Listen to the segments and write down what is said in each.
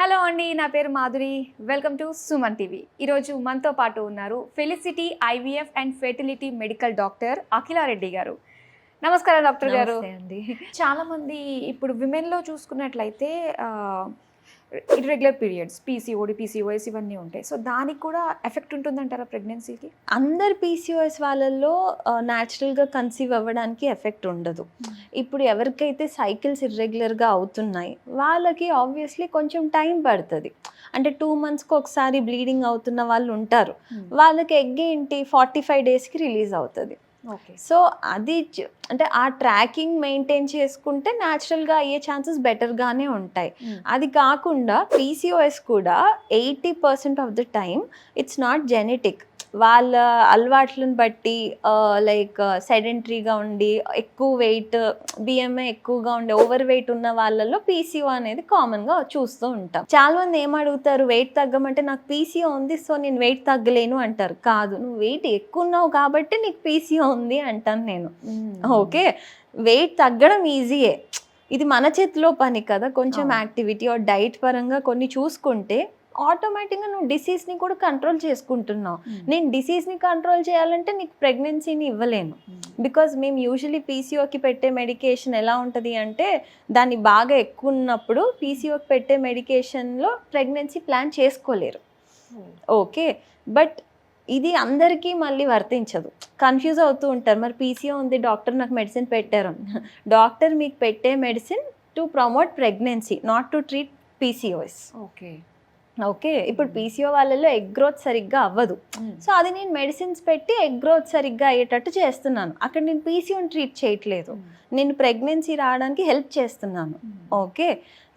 Hello అండి, నా పేరు Madhuri. Welcome to Suman TV. ఈరోజు మనతో పాటు ఉన్నారు felicity IVF and fertility medical doctor Akhila Reddy గారు. నమస్కారం డాక్టర్ గారు. అండి. చాలా మంది ఇప్పుడు విమెన్లో చూసుకున్నట్లయితే ఇర్రెగ్యులర్ పీరియడ్స్, పీసీఓడి, పీసీఓఎస్ ఇవన్నీ ఉంటాయి. సో దానికి కూడా ఎఫెక్ట్ ఉంటుందంటారా ప్రెగ్నెన్సీకి? అందరు పీసీఓఎస్ వాళ్ళల్లో న్యాచురల్గా కన్సీవ్ అవ్వడానికి ఎఫెక్ట్ ఉండదు. ఇప్పుడు ఎవరికైతే సైకిల్స్ ఇర్రెగ్యులర్గా అవుతున్నాయి వాళ్ళకి ఆబ్వియస్లీ కొంచెం టైం పడుతుంది. అంటే 2 monthsకి ఒకసారి బ్లీడింగ్ అవుతున్న వాళ్ళు ఉంటారు. వాళ్ళకి ఎగ్ ఏంటి 45 daysకి రిలీజ్ అవుతుంది. ఓకే. సో అది అంటే ఆ ట్రాకింగ్ మెయింటైన్ చేసుకుంటే న్యాచురల్గా అయ్యే ఛాన్సెస్ బెటర్గానే ఉంటాయి. అది కాకుండా పీసీఓఎస్ కూడా 80% of the time it's not genetic. వాళ్ళ అలవాట్లను బట్టి లైక్ సెడెంటరీగా ఉండి ఎక్కువ వెయిట్, బిఎంఐ ఎక్కువగా ఉండి ఓవర్ వెయిట్ ఉన్న వాళ్ళలో పీసీఓ అనేది కామన్గా చూస్తూ ఉంటాం. చాలా మంది ఏం అడుగుతారు, వెయిట్ తగ్గమంటే నాకు పీసీఓ ఉంది సో నేను వెయిట్ తగ్గలేను అంటారు. కాదు, నువ్వు వెయిట్ ఎక్కువ ఉన్నావు కాబట్టి నీకు పీసీఓ ఉంది అంటాను నేను. ఓకే, వెయిట్ తగ్గడం ఈజీయే, ఇది మన చేతిలో పని కదా. కొంచెం యాక్టివిటీ ఆర్ డైట్ పరంగా కొన్ని చూసుకుంటే ఆటోమేటిక్గా నువ్వు డిసీజ్ని కూడా కంట్రోల్ చేసుకుంటున్నావు. నేను డిసీజ్ని కంట్రోల్ చేయాలంటే నీకు ప్రెగ్నెన్సీని ఇవ్వలేను. బికాజ్ మేము యూజువలీ పీసీఓకి పెట్టే మెడికేషన్ ఎలా ఉంటుంది అంటే, దాన్ని బాగా ఎక్కువ ఉన్నప్పుడు పీసీఓకి పెట్టే మెడికేషన్లో ప్రెగ్నెన్సీ ప్లాన్ చేసుకోలేరు. ఓకే, బట్ ఇది అందరికీ మళ్ళీ వర్తించదు. కన్ఫ్యూజ్ అవుతూ ఉంటారు, మరి పీసీఓ ఉంది డాక్టర్ నాకు మెడిసిన్ పెట్టారు. డాక్టర్ మీకు పెట్టే medicine to promote pregnancy, not to treat PCOS. Okay, ఇప్పుడు పీసీఓ వాళ్ళలో ఎగ్ గ్రోత్ సరిగ్గా అవ్వదు. సో అది నేను మెడిసిన్స్ పెట్టి ఎగ్ గ్రోత్ సరిగ్గా అయ్యేటట్టు చేస్తున్నాను. అక్కడ నేను పీసీఓని ట్రీట్ చేయట్లేదు, నేను ప్రెగ్నెన్సీ రావడానికి హెల్ప్ చేస్తున్నాను. Okay,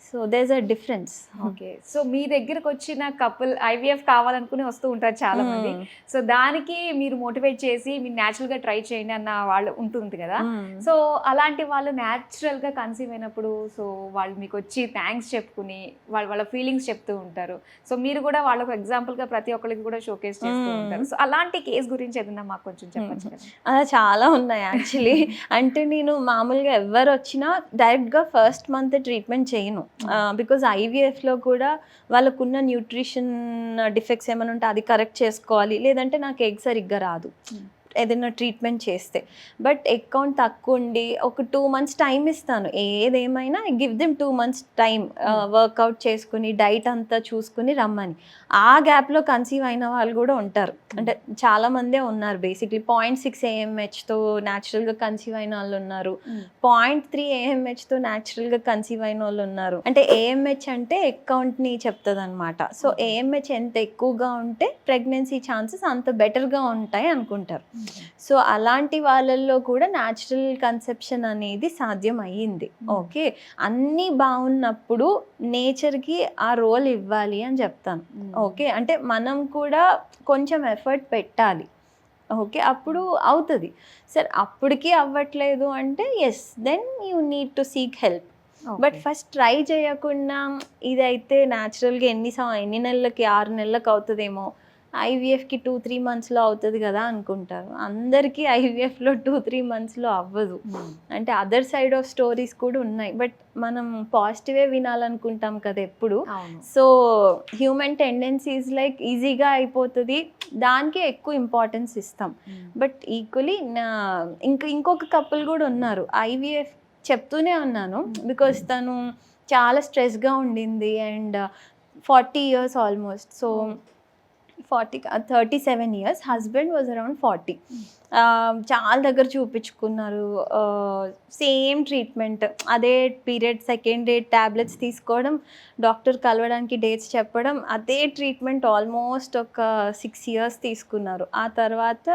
so there is a difference. Okay, so మీ దగ్గరకు వచ్చిన కపుల్ ఐవీఎఫ్ కావాలనుకుని వస్తూ ఉంటారు చాలా మంది. సో దానికి మీరు మోటివేట్ చేసి మీరు న్యాచురల్గా ట్రై చేయండి అన్న వాళ్ళు ఉంటుంది కదా. సో అలాంటి వాళ్ళు న్యాచురల్గా కన్సీవ్ అయినప్పుడు సో వాళ్ళు మీకు వచ్చి థ్యాంక్స్ చెప్పుకుని వాళ్ళ ఫీలింగ్స్ చెప్తూ ఉంటారు. సో మీరు కూడా వాళ్ళకు ఎగ్జాంపుల్గా ప్రతి ఒక్కరికి కూడా షోకేస్ చేస్తూ ఉంటారు. సో అలాంటి కేసు గురించి ఏదన్నా మాకు కొంచెం చెప్పచ్చు కదా. అలా చాలా ఉన్నాయి యాక్చువల్లీ. అంటే నేను మామూలుగా ఎవరు వచ్చినా డైరెక్ట్గా ఫస్ట్ మంత్ ట్రీట్మెంట్ చేయను. బికాజ్ ఐవీఎఫ్లో కూడా వాళ్ళకున్న న్యూట్రిషన్ డిఫెక్ట్స్ ఏమైనా ఉంటే అది కరెక్ట్ చేసుకోవాలి, లేదంటే నాకు ఎగ్ సరిగ్గా రాదు ఏదైనా ట్రీట్మెంట్ చేస్తే. బట్ ఎగ్ కౌంట్ తక్కువ ఉండి ఒక 2 months టైం ఇస్తాను. ఏదేమైనా give them 2 months time, workout చేసుకుని డైట్ అంతా చూసుకుని రమ్మని. ఆ గ్యాప్లో కన్సీవ్ అయిన వాళ్ళు కూడా ఉంటారు. అంటే చాలామందే ఉన్నారు. బేసిక్లీ 0.6 AMHతో న్యాచురల్గా కన్సీవ్ అయిన వాళ్ళు ఉన్నారు, 0.3 AMHతో న్యాచురల్గా కన్సీవ్ అయిన వాళ్ళు ఉన్నారు. అంటే AMH అంటే ఎగ్ కౌంట్ని చెప్తుంది అనమాట. సో AMH ఎంత ఎక్కువగా ఉంటే ప్రెగ్నెన్సీ ఛాన్సెస్ అంత బెటర్గా ఉంటాయి అనుకుంటారు. సో అలాంటి వాళ్ళల్లో కూడా న్యాచురల్ కన్సెప్షన్ అనేది సాధ్యం అయ్యింది. ఓకే, అన్నీ బాగున్నప్పుడు నేచర్కి ఆ రోల్ ఇవ్వాలి అని చెప్తాను. ఓకే, అంటే మనం కూడా కొంచెం ఎఫర్ట్ పెట్టాలి. ఓకే, అప్పుడు అవుతుంది. సరే అప్పటికి అవ్వట్లేదు అంటే yes, then you need to seek help. But first try చేయకుండా ఇదైతే న్యాచురల్గా ఎన్ని నెలలకి 6 నెలలకు అవుతుందేమో, ఐవీఎఫ్కి 2-3 monthsలో అవుతుంది కదా అనుకుంటారు. అందరికీ ఐవీఎఫ్లో 2-3 monthsలో అవ్వదు. అంటే అదర్ సైడ్ ఆఫ్ స్టోరీస్ కూడా ఉన్నాయి. బట్ మనం పాజిటివే వినాలనుకుంటాం కదా ఎప్పుడు. సో హ్యూమన్ టెండెన్సీస్ లైక్ ఈజీగా అయిపోతుంది, దానికే ఎక్కువ ఇంపార్టెన్స్ ఇస్తాం. బట్ ఈక్వలీ ఇంకొక కపుల్ కూడా ఉన్నారు. ఐవీఎఫ్ చెప్తూనే ఉన్నాను బికాస్ తను చాలా స్ట్రెస్గా ఉండింది and 40 years almost. So 37 years, husband was around 40. చాలా దగ్గర చూపించుకున్నారు, సేమ్ ట్రీట్మెంట్, అదే పీరియడ్ సెకండ్ డే ట్యాబ్లెట్స్ తీసుకోవడం, డాక్టర్ కలవడానికి డేట్స్ చెప్పడం, అదే ట్రీట్మెంట్ ఆల్మోస్ట్ ఒక 6 years తీసుకున్నారు. ఆ తర్వాత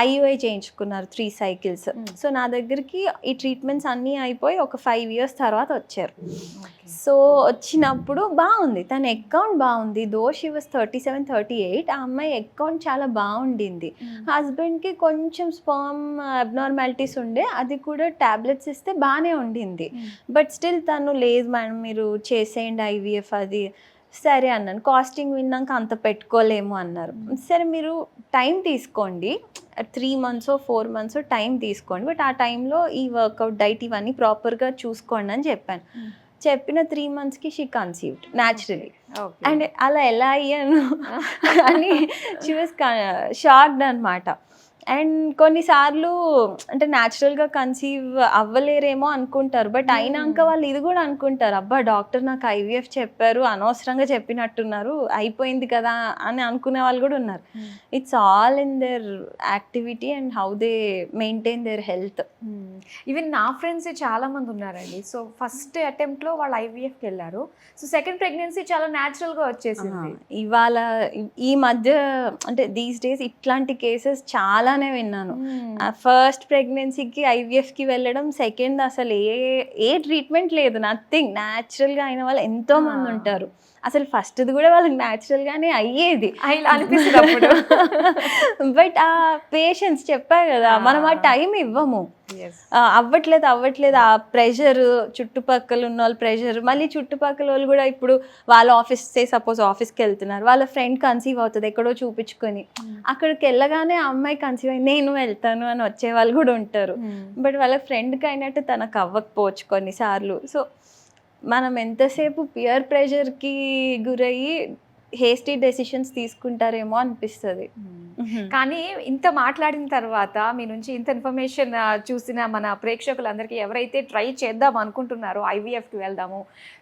IUI చేయించుకున్నారు 3 cycles. సో నా దగ్గరికి ఈ ట్రీట్మెంట్స్ అన్నీ అయిపోయి ఒక 5 years తర్వాత వచ్చారు. సో వచ్చినప్పుడు బాగుంది, తన అకౌంట్ బాగుంది. దో షీ వాజ్ 37-38, ఆ అమ్మాయి అకౌంట్ చాలా బాగుండింది. హస్బెండ్కి కొంచెం స్పర్మ్ అబ్నార్మాలిటీస్ ఉండే, అది కూడా ట్యాబ్లెట్స్ ఇస్తే బాగానే ఉండింది. బట్ స్టిల్ తను లేదు మేడం మీరు చేసేయండి IVF అది. సరే అన్నాను. కాస్టింగ్ విన్నాక అంత పెట్టుకోలేము అన్నారు. సరే మీరు టైం తీసుకోండి, 3 months 4 months టైం తీసుకోండి, బట్ ఆ టైంలో ఈ వర్కౌట్ డైట్ ఇవన్నీ ప్రాపర్గా చూసుకోండి అని చెప్పాను. చెప్పిన 3 monthsకి she conceived naturally. Okay. And అలా ఎలా అయ్యాను అని షీ వాస్ షాక్డ్ అనమాట. అండ్ కొన్నిసార్లు అంటే న్యాచురల్గా కన్సీవ్ అవ్వలేరేమో అనుకుంటారు, బట్ అయినాక వాళ్ళు ఇది కూడా అనుకుంటారు, అబ్బా డాక్టర్ నాకు ఐవీఎఫ్ చెప్పారు, అనవసరంగా చెప్పినట్టున్నారు, అయిపోయింది కదా అని అనుకునే వాళ్ళు కూడా ఉన్నారు. It's all in there activity and how they maintain their health. Even నా ఫ్రెండ్స్ చాలా మంది ఉన్నారండి. సో ఫస్ట్ అటెంప్ట్ లో వాళ్ళు ఐవీఎఫ్కి వెళ్ళారు. సో సెకండ్ ప్రెగ్నెన్సీ చాలా న్యాచురల్ గా వచ్చేసింది. ఇవాళ ఈ మధ్య అంటే దీస్ డేస్ ఇట్లాంటి కేసెస్ చాలానే విన్నాను. ఫస్ట్ ప్రెగ్నెన్సీకి ఐవీఎఫ్కి వెళ్ళడం, సెకండ్ అసలు ఏ ట్రీట్మెంట్ లేదు, నథింగ్, న్యాచురల్గా అయిన వాళ్ళు ఎంతో మంది ఉంటారు. అసలు ఫస్ట్ది కూడా వాళ్ళకి న్యాచురల్గానే అయ్యేది ఇలా అనిపిస్తుంది అప్పుడు. బట్ ఆ పేషెన్స్ చెప్పా కదా, మనం ఆ టైం ఇవ్వము. అవ్వట్లేదు ఆ ప్రెషర్, చుట్టుపక్కల ఉన్న వాళ్ళు ప్రెషర్, మళ్ళీ చుట్టుపక్కల వాళ్ళు కూడా ఇప్పుడు వాళ్ళ సపోజ్ ఆఫీస్కి వెళ్తున్నారు, వాళ్ళ ఫ్రెండ్ కన్సీవ్ అవుతుంది ఎక్కడో చూపించుకొని, అక్కడికి వెళ్ళగానే ఆ అమ్మాయి కన్సీవ్ అయ్యి నేను వెళ్తాను అని వచ్చే వాళ్ళు కూడా ఉంటారు. బట్ వాళ్ళ ఫ్రెండ్కి అయినట్టు తనకు అవ్వకపోవచ్చు కొన్నిసార్లు. సో మనం ఎంతసేపు పియర్ ప్రెషర్కి గురయ్యి హేస్టీ డెసిషన్స్ తీసుకుంటారేమో అనిపిస్తుంది. కానీ ఇంత మాట్లాడిన తర్వాత మీ నుంచి ఇంత ఇన్ఫర్మేషన్ చూసిన మన ప్రేక్షకులందరికీ ఎవరైతే ట్రై చేద్దాం అనుకుంటున్నారో, ఐవీఎఫ్కి వెళ్దాము,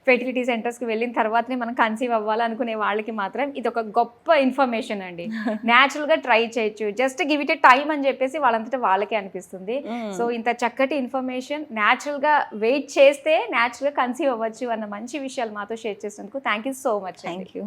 ఫెర్టిలిటీ సెంటర్స్కి వెళ్ళిన తర్వాతనే మనం కన్సీవ్ అవ్వాలనుకునే వాళ్ళకి మాత్రం ఇది ఒక గొప్ప ఇన్ఫర్మేషన్ అండి. న్యాచురల్గా ట్రై చేయొచ్చు, just give it A time అని చెప్పేసి వాళ్ళంతటా వాళ్ళకే అనిపిస్తుంది. సో ఇంత చక్కటి ఇన్ఫర్మేషన్, న్యాచురల్గా వెయిట్ చేస్తే న్యాచురల్గా కన్సీవ్ అవ్వచ్చు అన్న మంచి విషయాలు మాతో షేర్ చేసినందుకు thank you so much. Thank you.